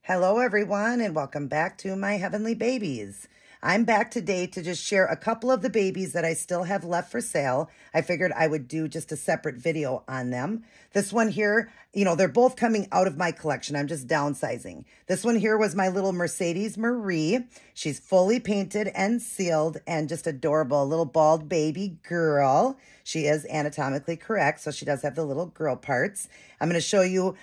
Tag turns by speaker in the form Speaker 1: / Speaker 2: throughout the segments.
Speaker 1: Hello everyone and welcome back to my heavenly babies. I'm back today to just share a couple of the babies that I still have left for sale. I figured I would do just a separate video on them. This one here, they're both coming out of my collection. I'm just downsizing. This one here was my little Mercedes Marie. She's fully painted and sealed and just adorable, a little bald baby girl. She is anatomically correct, so she does have the little girl parts. I'm going to show you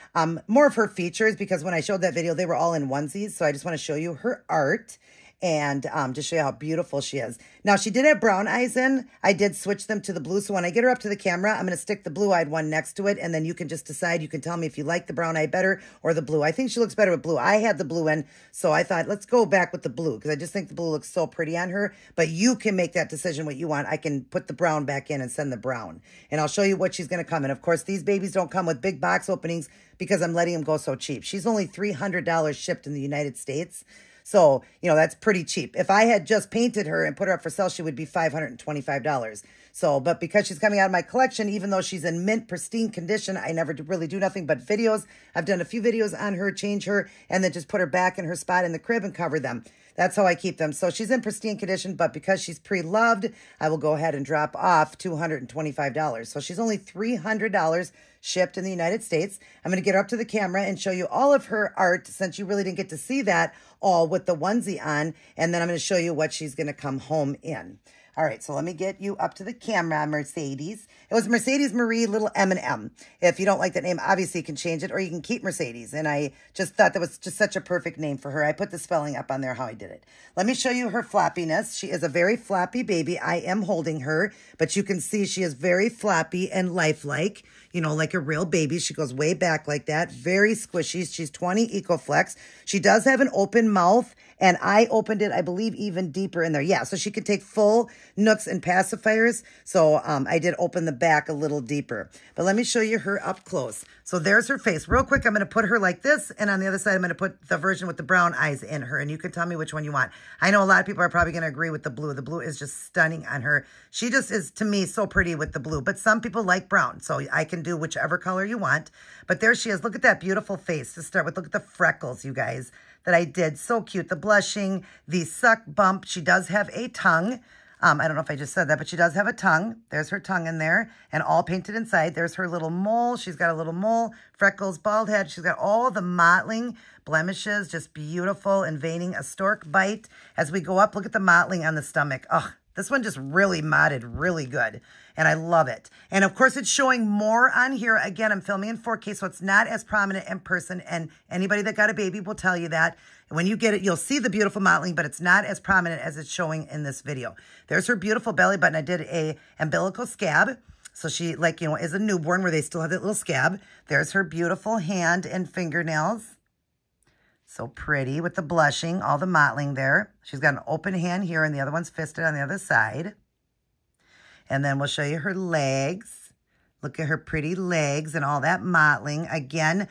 Speaker 1: more of her features because when I showed that video, they were all in onesies. So I just want to show you her art and just show you how beautiful she is. Now, she did have brown eyes in. I did switch them to the blue. So when I get her up to the camera, I'm going to stick the blue-eyed one next to it. And then you can just decide. You can tell me if you like the brown eye better or the blue. I think she looks better with blue. I had the blue in, so I thought, let's go back with the blue because I just think the blue looks so pretty on her. But you can make that decision what you want. I can put the brown back in and send the brown. And I'll show you what she's going to come in. Of course, these babies don't come with big box openings because I'm letting them go so cheap. She's only $300 shipped in the United States. So, that's pretty cheap. If I had just painted her and put her up for sale, she would be $525. So, but because she's coming out of my collection, even though she's in mint, pristine condition, I never really do nothing but videos. I've done a few videos on her, change her, and then just put her back in her spot in the crib and cover them. That's how I keep them. So she's in pristine condition, but because she's pre-loved, I will go ahead and drop off $225. So she's only $300 shipped in the United States. I'm going to get her up to the camera and show you all of her art since you really didn't get to see that all with the onesie on. And then I'm going to show you what she's going to come home in. All right, so let me get you up to the camera, Mercedes. It was Mercedes Marie little M&M. If you don't like that name, obviously you can change it or you can keep Mercedes. And I just thought that was just such a perfect name for her. I put the spelling up on there how I did it. Let me show you her floppiness. She is a very floppy baby. I am holding her, but you can see she is very floppy and lifelike, like a real baby. She goes way back like that. Very squishy. She's 20 EcoFlex. She does have an open mouth. And I opened it, I believe, even deeper in there. Yeah, so she could take full nooks and pacifiers. So I did open the back a little deeper. But let me show you her up close. So there's her face. Real quick, I'm going to put her like this. And on the other side, I'm going to put the version with the brown eyes in her. And you can tell me which one you want. I know a lot of people are probably going to agree with the blue. The blue is just stunning on her. She just is, to me, so pretty with the blue. But some people like brown. So I can do whichever color you want. But there she is. Look at that beautiful face to start with. Look at the freckles, you guys, that I did. So cute. The blushing, the suck bump. She does have a tongue. I don't know if I just said that, but she does have a tongue. There's her tongue in there and all painted inside. There's her little mole. She's got a little mole, freckles, bald head. She's got all the mottling blemishes, just beautiful and veining, a stork bite. As we go up, look at the mottling on the stomach. Oh, this one just really motted really good. And I love it. And of course, it's showing more on here. Again, I'm filming in 4K, so it's not as prominent in person. And anybody that got a baby will tell you that. When you get it, you'll see the beautiful mottling, but it's not as prominent as it's showing in this video. There's her beautiful belly button. I did a umbilical scab. So she, is a newborn where they still have that little scab. There's her beautiful hand and fingernails. So pretty with the blushing, all the mottling there. She's got an open hand here and the other one's fisted on the other side. And then we'll show you her legs. Look at her pretty legs and all that mottling. Again,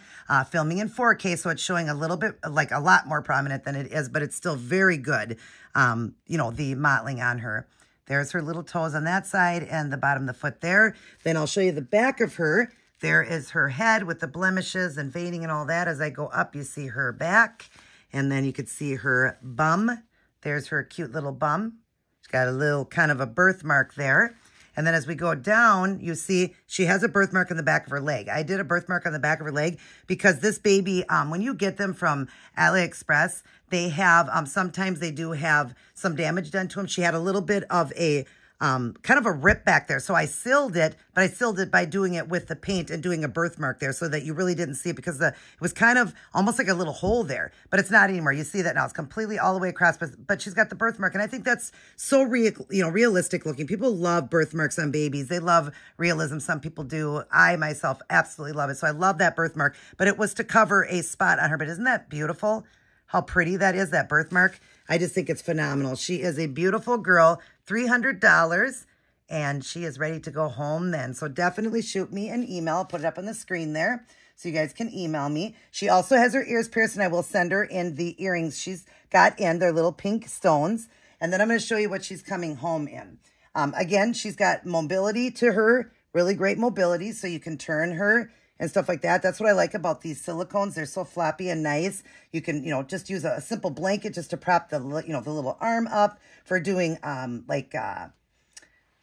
Speaker 1: filming in 4K, so it's showing a little bit, like a lot more prominent than it is, but it's still very good, the mottling on her. There's her little toes on that side and the bottom of the foot there. Then I'll show you the back of her. There is her head with the blemishes and veining and all that. As I go up, you see her back. And then you could see her bum. There's her cute little bum. She's got a little kind of a birthmark there. And then as we go down, you see she has a birthmark on the back of her leg. I did a birthmark on the back of her leg because this baby, when you get them from AliExpress, they have, sometimes they do have some damage done to them. She had a little bit of a, kind of a rip back there. So I sealed it, but I sealed it by doing it with the paint and doing a birthmark there so that you really didn't see it because it was kind of almost like a little hole there, but it's not anymore. You see that now. It's completely all the way across, but she's got the birthmark. And I think that's so realistic looking. People love birthmarks on babies. They love realism. Some people do. I myself absolutely love it. So I love that birthmark, but it was to cover a spot on her. But isn't that beautiful? How pretty that is, that birthmark. I just think it's phenomenal. She is a beautiful girl, $300, and she is ready to go home then. So definitely shoot me an email. I'll put it up on the screen there so you guys can email me. She also has her ears pierced, and I will send her in the earrings she's got in. They're little pink stones. And then I'm going to show you what she's coming home in. Again, she's got mobility to her, really great mobility, so you can turn her and stuff like that. That's what I like about these silicones. They're so floppy and nice. You can, just use a simple blanket just to prop the, the little arm up for doing, I don't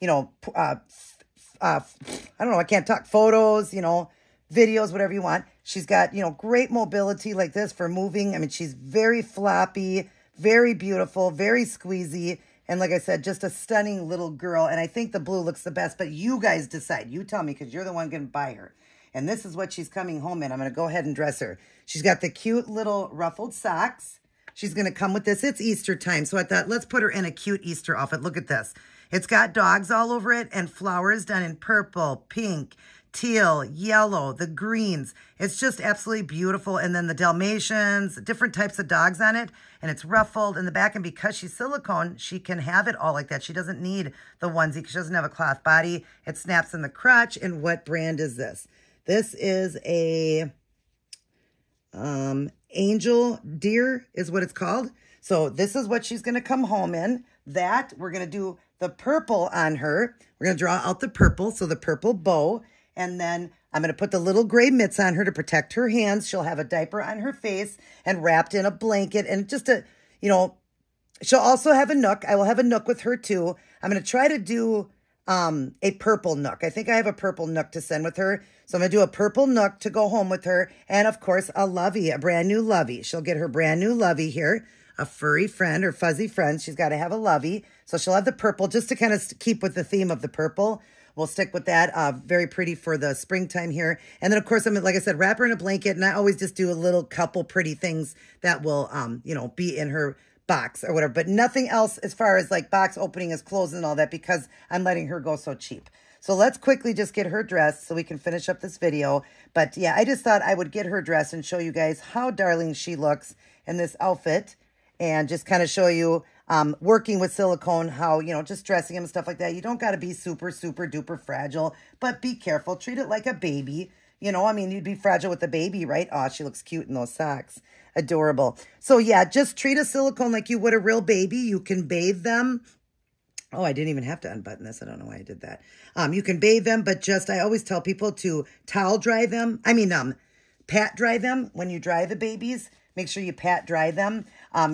Speaker 1: know, I can't talk, photos, videos, whatever you want. She's got, great mobility like this for moving. I mean, she's very floppy, very beautiful, very squeezy. And like I said, just a stunning little girl. And I think the blue looks the best, but you guys decide. You tell me, because you're the one going to buy her. And this is what she's coming home in. I'm going to go ahead and dress her. She's got the cute little ruffled socks. She's going to come with this. It's Easter time. So I thought, let's put her in a cute Easter outfit. Look at this. It's got dogs all over it and flowers done in purple, pink, teal, yellow, the greens. It's just absolutely beautiful. And then the Dalmatians, different types of dogs on it. And it's ruffled in the back. And because she's silicone, she can have it all like that. She doesn't need the onesie because she doesn't have a cloth body. It snaps in the crotch. And what brand is this? This is a Angel Deer is what it's called. So this is what she's going to come home in. That we're going to do the purple on her. We're going to draw out the purple. So the purple bow. And then I'm going to put the little gray mitts on her to protect her hands. She'll have a diaper on her face and wrapped in a blanket. And just a, she'll also have a nook. I will have a nook with her too. I'm going to try to do a purple nook. I think I have a purple nook to send with her. So I'm going to do a purple nook to go home with her. And of course, a lovey, a brand new lovey. She'll get her brand new lovey here. A furry friend or fuzzy friend. She's got to have a lovey. So she'll have the purple just to kind of keep with the theme of the purple. We'll stick with that. Very pretty for the springtime here. And then, of course, I'm like I said, wrap her in a blanket. And I always just do a little couple pretty things that will, be in her box or whatever. But nothing else as far as like box opening as clothes and all that because I'm letting her go so cheap. So let's quickly just get her dressed so we can finish up this video. But yeah, I just thought I would get her dressed and show you guys how darling she looks in this outfit. And just kind of show you working with silicone, how, just dressing them and stuff like that. You don't got to be super, super duper fragile, but be careful. Treat it like a baby. You'd be fragile with a baby, right? Oh, she looks cute in those socks. Adorable. So yeah, just treat a silicone like you would a real baby. You can bathe them. Oh, I didn't even have to unbutton this. I don't know why I did that. You can bathe them, but I always tell people to towel dry them. Pat dry them when you dry the babies. Make sure you pat dry them.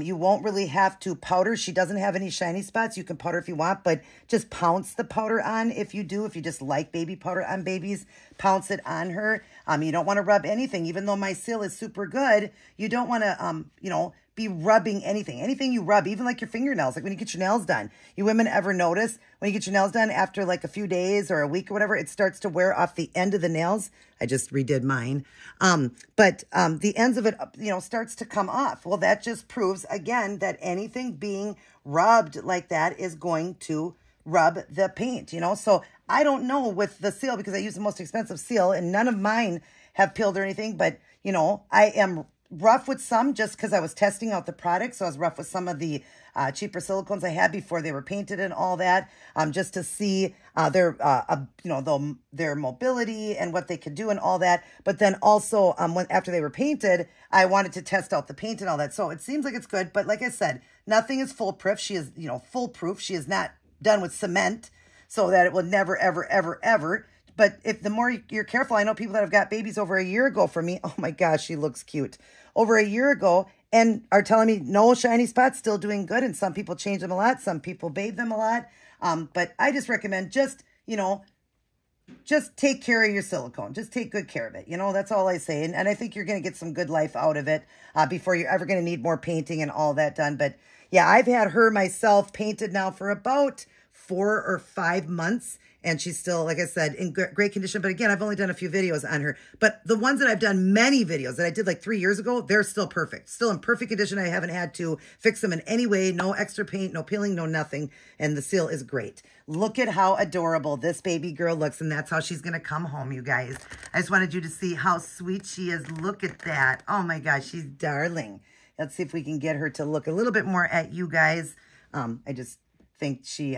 Speaker 1: You won't really have to powder. She doesn't have any shiny spots. You can powder if you want, but just pounce the powder on if you do. If you just like baby powder on babies, pounce it on her. You don't want to rub anything. Even though my seal is super good, you don't want to, be rubbing anything. Anything you rub, even like your fingernails, like when you get your nails done. You women ever notice when you get your nails done after like a few days or a week or whatever, it starts to wear off the end of the nails? I just redid mine. But the ends of it, starts to come off. Well, that just proves, again, that anything being rubbed like that is going to rub the paint, So I don't know with the seal because I use the most expensive seal and none of mine have peeled or anything. But, I am rough with some just because I was testing out the product. So I was rough with some of the cheaper silicones I had before they were painted and all that, just to see their mobility and what they could do and all that. But then also after they were painted, I wanted to test out the paint and all that. So it seems like it's good. But like I said, nothing is foolproof. She is, foolproof. She is not done with cement so that it will never, ever, ever, ever. But if the more you're careful, I know people that have got babies over a year ago for me. Oh my gosh, she looks cute. Over a year ago and are telling me no shiny spots, still doing good. And some people change them a lot. Some people bathe them a lot. But I just recommend just take care of your silicone. Just take good care of it. That's all I say. And I think you're going to get some good life out of it before you're ever going to need more painting and all that done. But yeah, I've had her myself painted now for about 4 or 5 months. And she's still, like I said, in great condition. But again, I've only done a few videos on her. But the ones that I've done many videos that I did like 3 years ago, they're still perfect. Still in perfect condition. I haven't had to fix them in any way. No extra paint, no peeling, no nothing. And the seal is great. Look at how adorable this baby girl looks. And that's how she's going to come home, you guys. I just wanted you to see how sweet she is. Look at that. Oh my gosh, she's darling. Let's see if we can get her to look a little bit more at you guys. I just think she...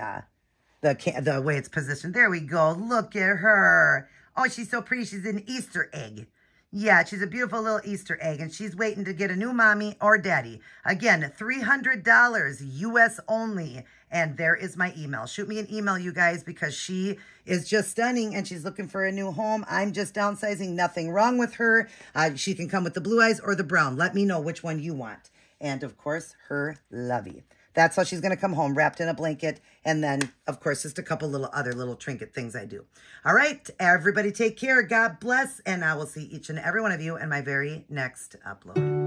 Speaker 1: the way it's positioned. There we go. Look at her. Oh, she's so pretty. She's an Easter egg. Yeah, she's a beautiful little Easter egg, and she's waiting to get a new mommy or daddy. Again, $300 US only. And there is my email. Shoot me an email, you guys, because she is just stunning and she's looking for a new home. I'm just downsizing. Nothing wrong with her. She can come with the blue eyes or the brown. Let me know which one you want. And, of course, her lovey. That's how she's going to come home, wrapped in a blanket. And then, of course, just a couple other little trinket things I do. All right, everybody take care. God bless. And I will see each and every one of you in my very next upload.